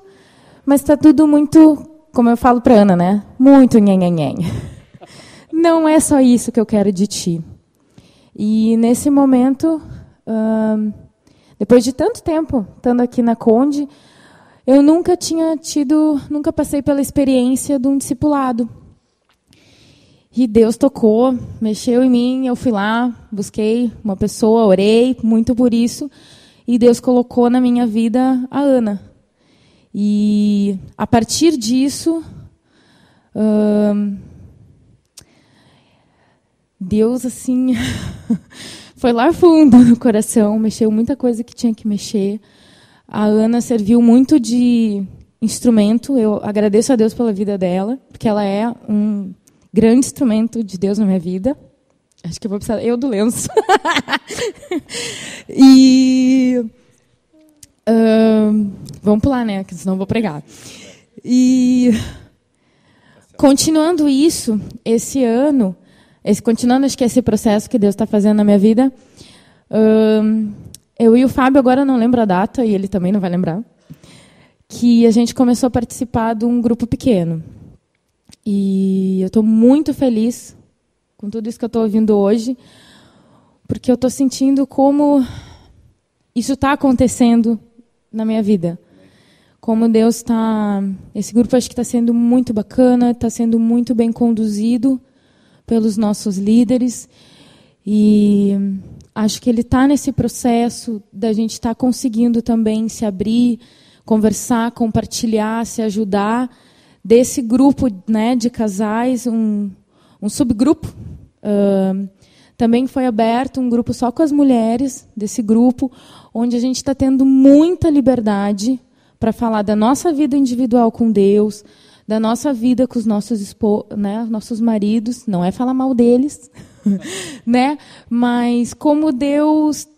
D: mas está tudo muito, como eu falo para Ana, né? Muito nhenhenhen. Não é só isso que eu quero de ti. E nesse momento, depois de tanto tempo estando aqui na Conde, eu nunca passei pela experiência de um discipulado. E Deus tocou, mexeu em mim, eu fui lá, busquei uma pessoa, orei muito por isso, e Deus colocou na minha vida a Ana. E a partir disso, Deus, assim, foi lá fundo no coração, mexeu muita coisa que tinha que mexer. A Ana serviu muito de instrumento, eu agradeço a Deus pela vida dela, porque ela é um grande instrumento de Deus na minha vida. Acho que eu vou precisar... Eu do lenço. E... vamos pular, né? Porque senão eu vou pregar. E... continuando isso, esse ano... continuando, acho que esse processo que Deus está fazendo na minha vida... eu e o Fábio, agora não lembro a data, e ele também não vai lembrar, que a gente começou a participar de um grupo pequeno. E eu estou muito feliz com tudo isso que eu estou ouvindo hoje, porque eu estou sentindo como isso está acontecendo na minha vida. Como Deus está... Esse grupo acho que está sendo muito bacana, está sendo muito bem conduzido pelos nossos líderes. E acho que ele está nesse processo da gente estar conseguindo também se abrir, conversar, compartilhar, se ajudar. Desse grupo, né, de casais, um subgrupo. Também foi aberto um grupo só com as mulheres, desse grupo, onde a gente está tendo muita liberdade para falar da nossa vida individual com Deus, da nossa vida com os nossos maridos, não é falar mal deles, né? Mas como Deus...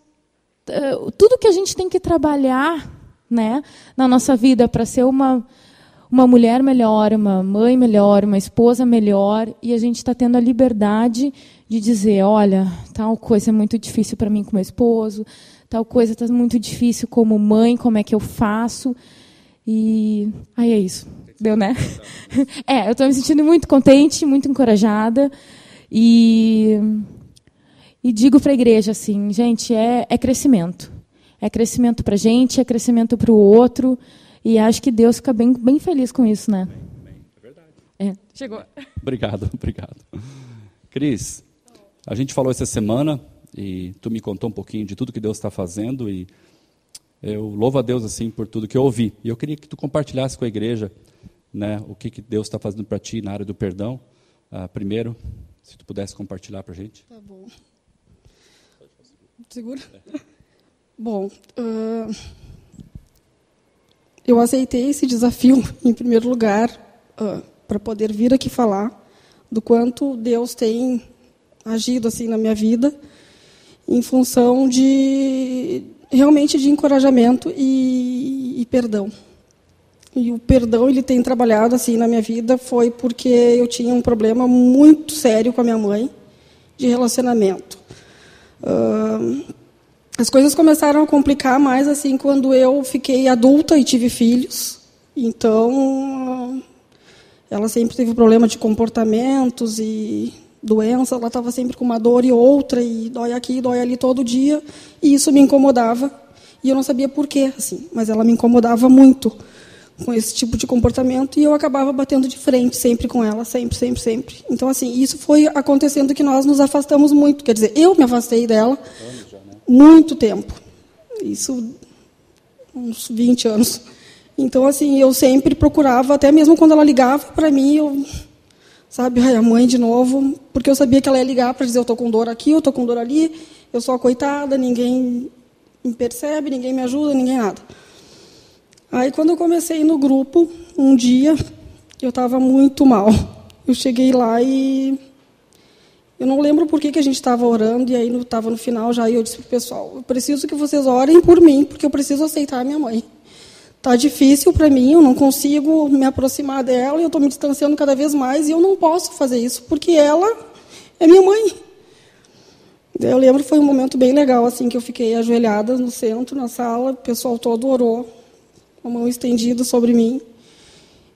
D: tudo que a gente tem que trabalhar, né, na nossa vida para ser uma mulher melhor, uma mãe melhor, uma esposa melhor, e a gente está tendo a liberdade de dizer, olha, tal coisa é muito difícil para mim com meu esposo, tal coisa está muito difícil como mãe, como é que eu faço? E aí é isso, deu, né? Eu estou me sentindo muito contente, muito encorajada, e digo para a igreja assim, gente, é crescimento. É crescimento para a gente, é crescimento para o outro. E acho que Deus fica bem, bem feliz com isso, né?
C: É verdade.
D: Chegou.
C: Obrigado. Cris, a gente falou essa semana e tu me contou um pouquinho de tudo que Deus está fazendo e eu louvo a Deus assim por tudo que eu ouvi. E eu queria que tu compartilhasse com a igreja, né, o que Deus está fazendo para ti na área do perdão. Primeiro, se tu pudesse compartilhar para a gente.
E: Tá bom. Segura? Bom, eu aceitei esse desafio, em primeiro lugar, para poder vir aqui falar do quanto Deus tem agido assim na minha vida, em função realmente de encorajamento e perdão. E o perdão ele tem trabalhado assim na minha vida foi porque eu tinha um problema muito sério com a minha mãe de relacionamento. As coisas começaram a complicar mais assim quando eu fiquei adulta e tive filhos. Então, ela sempre teve problema de comportamentos e doença. Ela estava sempre com uma dor e outra, e dói aqui, dói ali todo dia. E isso me incomodava. E eu não sabia por quê, assim, mas ela me incomodava muito com esse tipo de comportamento. E eu acabava batendo de frente sempre com ela, sempre, sempre, sempre. Então, assim, isso foi acontecendo que nós nos afastamos muito. Quer dizer, eu me afastei dela muito tempo. Isso, uns 20 anos. Então, assim, eu sempre procurava, até mesmo quando ela ligava para mim, eu, sabe, ai, a mãe de novo, porque eu sabia que ela ia ligar para dizer, eu estou com dor aqui, eu estou com dor ali, eu sou a coitada, ninguém me percebe, ninguém me ajuda, ninguém nada. Aí, quando eu comecei no grupo, um dia, eu estava muito mal. Eu cheguei lá e eu não lembro por que a gente estava orando, e aí estava no final já, e eu disse para o pessoal, eu preciso que vocês orem por mim, porque eu preciso aceitar a minha mãe. Está difícil para mim, eu não consigo me aproximar dela, e eu estou me distanciando cada vez mais, e eu não posso fazer isso, porque ela é minha mãe. Eu lembro que foi um momento bem legal, assim, que eu fiquei ajoelhada no centro, na sala, o pessoal todo orou, com a mão estendida sobre mim,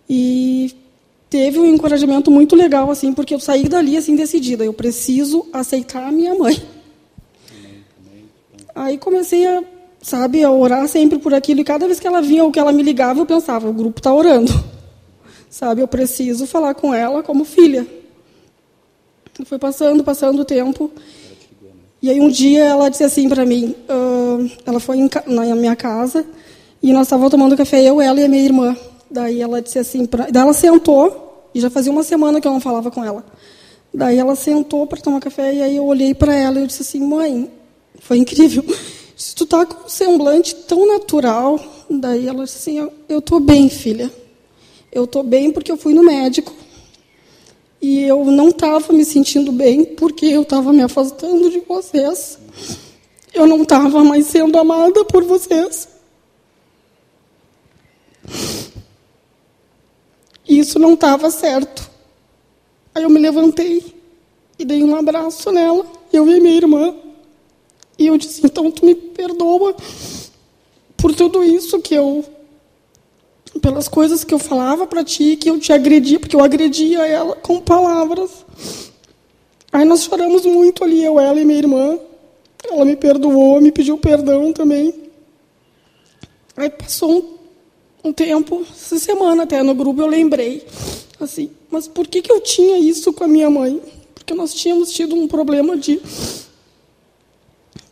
E: e teve um encorajamento muito legal, assim, porque eu saí dali assim decidida, eu preciso aceitar a minha mãe. Aí comecei a, sabe, a orar sempre por aquilo, e cada vez que ela vinha ou que ela me ligava, eu pensava, o grupo está orando, sabe, eu preciso falar com ela como filha. E foi passando o tempo, e aí um dia ela disse assim para mim, ela foi na minha casa, e nós estávamos tomando café, eu, ela e a minha irmã. Daí ela disse assim, daí ela sentou, e já fazia uma semana que eu não falava com ela. Daí ela sentou para tomar café, e aí eu olhei para ela e eu disse assim, mãe, foi incrível, se tu tá com um semblante tão natural. Daí ela disse assim, eu estou bem, filha. Eu estou bem porque eu fui no médico, e eu não estava me sentindo bem porque eu estava me afastando de vocês. Eu não estava mais sendo amada por vocês. Isso não estava certo. Aí eu me levantei e dei um abraço nela, eu e minha irmã. E eu disse, então tu me perdoa por tudo isso que eu... pelas coisas que eu falava para ti, que eu te agredia, porque eu agredia ela com palavras. Aí nós choramos muito ali, eu, ela e minha irmã. Ela me perdoou, me pediu perdão também. Aí passou um tempo, essa semana até no grupo eu lembrei, assim, mas por que eu tinha isso com a minha mãe? Porque nós tínhamos tido um problema de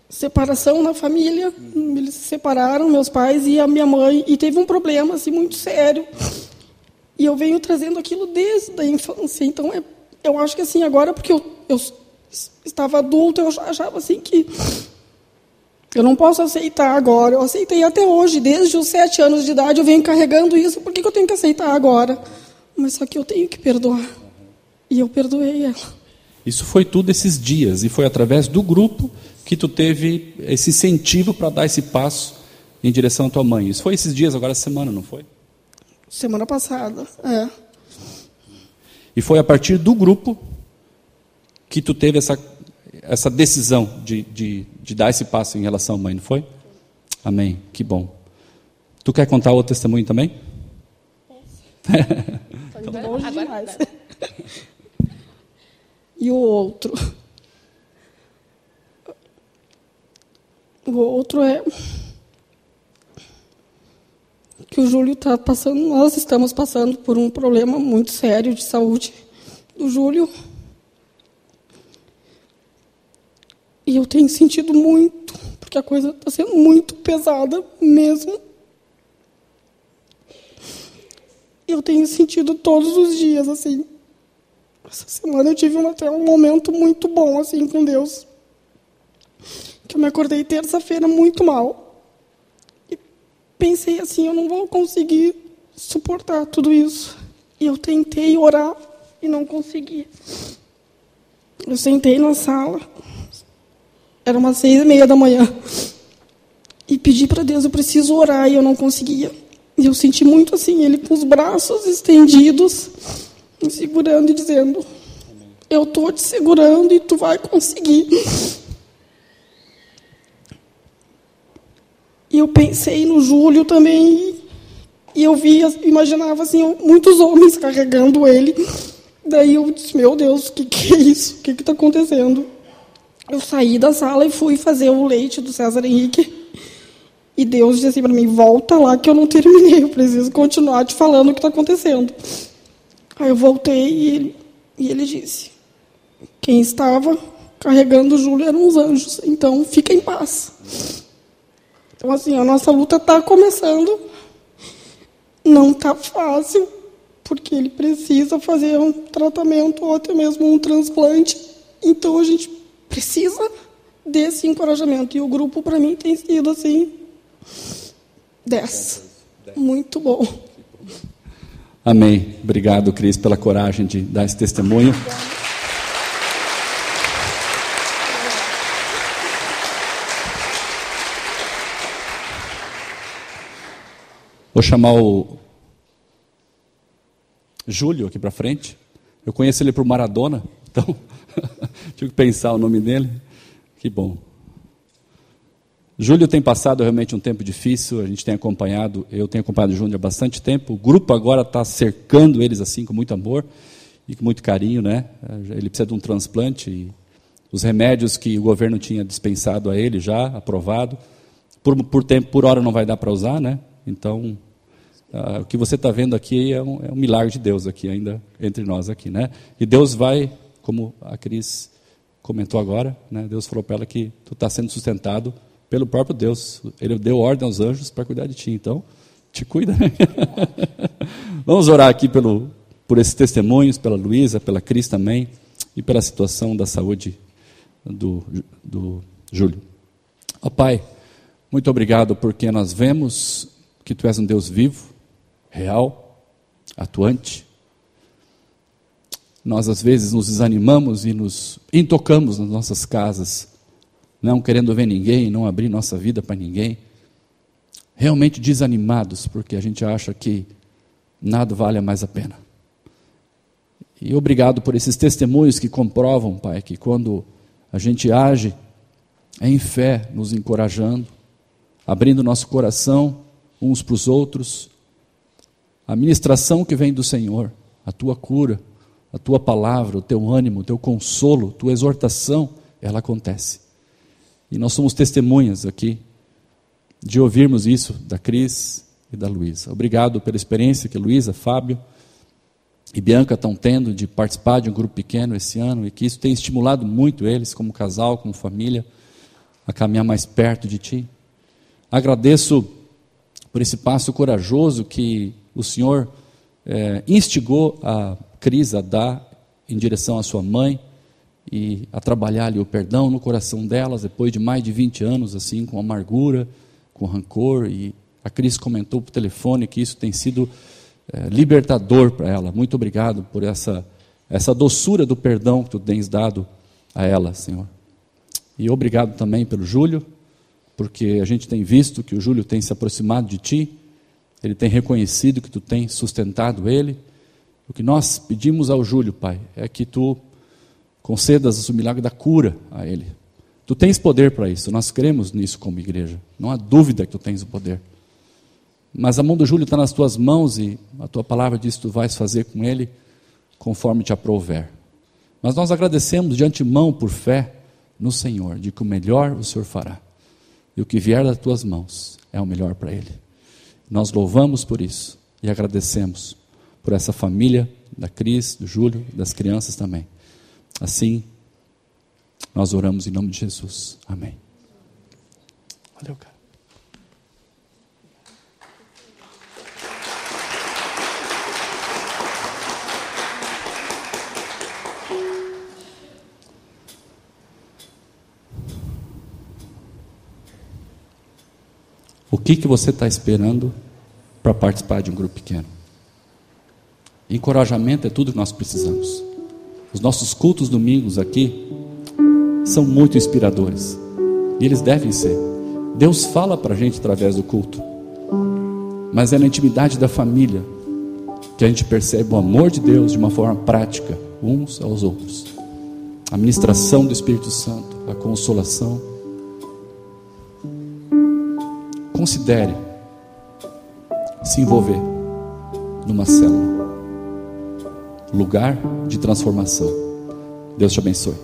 E: separação na família, eles se separaram, meus pais e a minha mãe, e teve um problema assim, muito sério, e eu venho trazendo aquilo desde a infância. Então, eu acho que assim, agora, porque eu estava adulta, eu achava assim que eu não posso aceitar agora. Eu aceitei até hoje, desde os 7 anos de idade, eu venho carregando isso. Por que eu tenho que aceitar agora? Mas só que eu tenho que perdoar. E eu perdoei ela.
C: Isso foi tudo esses dias, e foi através do grupo que tu teve esse incentivo para dar esse passo em direção à tua mãe. Isso foi esses dias, agora essa semana, não foi?
E: Semana passada, é.
C: E foi a partir do grupo que tu teve essa decisão de dar esse passo em relação à mãe, não foi? Amém, que bom. Tu quer contar outro testemunho também?
E: Tá longe demais. E o outro? O outro é que o Júlio está passando, nós estamos passando por um problema muito sério de saúde do Júlio. E eu tenho sentido muito, porque a coisa está sendo muito pesada mesmo. Eu tenho sentido todos os dias, assim. Essa semana eu tive até um momento muito bom, assim, com Deus. Que eu me acordei terça-feira muito mal. E pensei assim, eu não vou conseguir suportar tudo isso. E eu tentei orar e não consegui. Eu sentei na sala... Era umas 6:30 da manhã. E pedi para Deus, eu preciso orar, e eu não conseguia. E eu senti muito assim, ele com os braços estendidos, me segurando e dizendo, eu estou te segurando e tu vai conseguir. E eu pensei no Júlio também, e eu imaginava assim, muitos homens carregando ele. Daí eu disse, meu Deus, o que é isso? O que está acontecendo? Eu saí da sala e fui fazer o leite do César Henrique. E Deus disse assim para mim, volta lá que eu não terminei, eu preciso continuar te falando o que está acontecendo. Aí eu voltei e ele disse, quem estava carregando o Júlio eram os anjos, então fica em paz. Então, assim, a nossa luta está começando, não está fácil, porque ele precisa fazer um tratamento ou até mesmo um transplante. Então, a gente precisa desse encorajamento. E o grupo, para mim, tem sido, assim, 10. Muito bom.
C: Amém. Obrigado, Cris, pela coragem de dar esse testemunho. Vou chamar o Júlio aqui para frente. Eu conheço ele por Maradona, então tive que pensar o nome dele. Que bom. Júlio tem passado realmente um tempo difícil, a gente tem acompanhado, eu tenho acompanhado o Júnior há bastante tempo, o grupo agora está cercando eles assim com muito amor e com muito carinho, né? Ele precisa de um transplante e os remédios que o governo tinha dispensado a ele já, aprovado, por hora não vai dar para usar, né? Então, o que você está vendo aqui é um milagre de Deus aqui ainda entre nós aqui, né? E Deus vai, como a Cris comentou agora, né? Deus falou para ela que tu está sendo sustentado pelo próprio Deus. Ele deu ordem aos anjos para cuidar de ti, então te cuida. Vamos orar aqui por esses testemunhos, pela Luísa, pela Cris também, e pela situação da saúde do Júlio. Ó Pai, muito obrigado porque nós vemos que Tu és um Deus vivo, real, atuante. Nós às vezes nos desanimamos e nos intocamos nas nossas casas, não querendo ver ninguém, não abrir nossa vida para ninguém, realmente desanimados, porque a gente acha que nada vale mais a pena. E obrigado por esses testemunhos que comprovam, Pai, que quando a gente age em fé, nos encorajando, abrindo nosso coração uns para os outros, a ministração que vem do Senhor, a Tua cura, a Tua palavra, o Teu ânimo, o Teu consolo, a Tua exortação, ela acontece. E nós somos testemunhas aqui de ouvirmos isso da Cris e da Luísa. Obrigado pela experiência que Luísa, Fábio e Bianca estão tendo de participar de um grupo pequeno esse ano e que isso tem estimulado muito eles, como casal, como família, a caminhar mais perto de Ti. Agradeço por esse passo corajoso que o Senhor instigou a Cris a dar em direção à sua mãe e a trabalhar ali o perdão no coração delas, depois de mais de 20 anos, assim, com amargura, com rancor, e a Cris comentou por telefone que isso tem sido libertador para ela. Muito obrigado por essa doçura do perdão que Tu tens dado a ela, Senhor. E obrigado também pelo Júlio, porque a gente tem visto que o Júlio tem se aproximado de Ti, ele tem reconhecido que Tu tens sustentado ele. O que nós pedimos ao Júlio, Pai, é que Tu concedas o milagre da cura a ele. Tu tens poder para isso, nós cremos nisso como igreja, não há dúvida que Tu tens o poder. Mas a mão do Júlio está nas Tuas mãos e a Tua palavra diz que Tu vais fazer com ele conforme Te aprouver. Mas nós agradecemos de antemão por fé no Senhor, de que o melhor o Senhor fará. E o que vier das Tuas mãos é o melhor para ele. Nós louvamos por isso e agradecemos por essa família da Cris, do Júlio, das crianças também. Assim, nós oramos em nome de Jesus. Amém. Valeu, cara. O que você está esperando para participar de um grupo pequeno? Encorajamento é tudo que nós precisamos. Os nossos cultos domingos aqui são muito inspiradores. E eles devem ser. Deus fala para a gente através do culto. Mas é na intimidade da família que a gente percebe o amor de Deus de uma forma prática, uns aos outros. A ministração do Espírito Santo, a consolação. considere se envolver numa célula. Lugar de transformação. Deus te abençoe.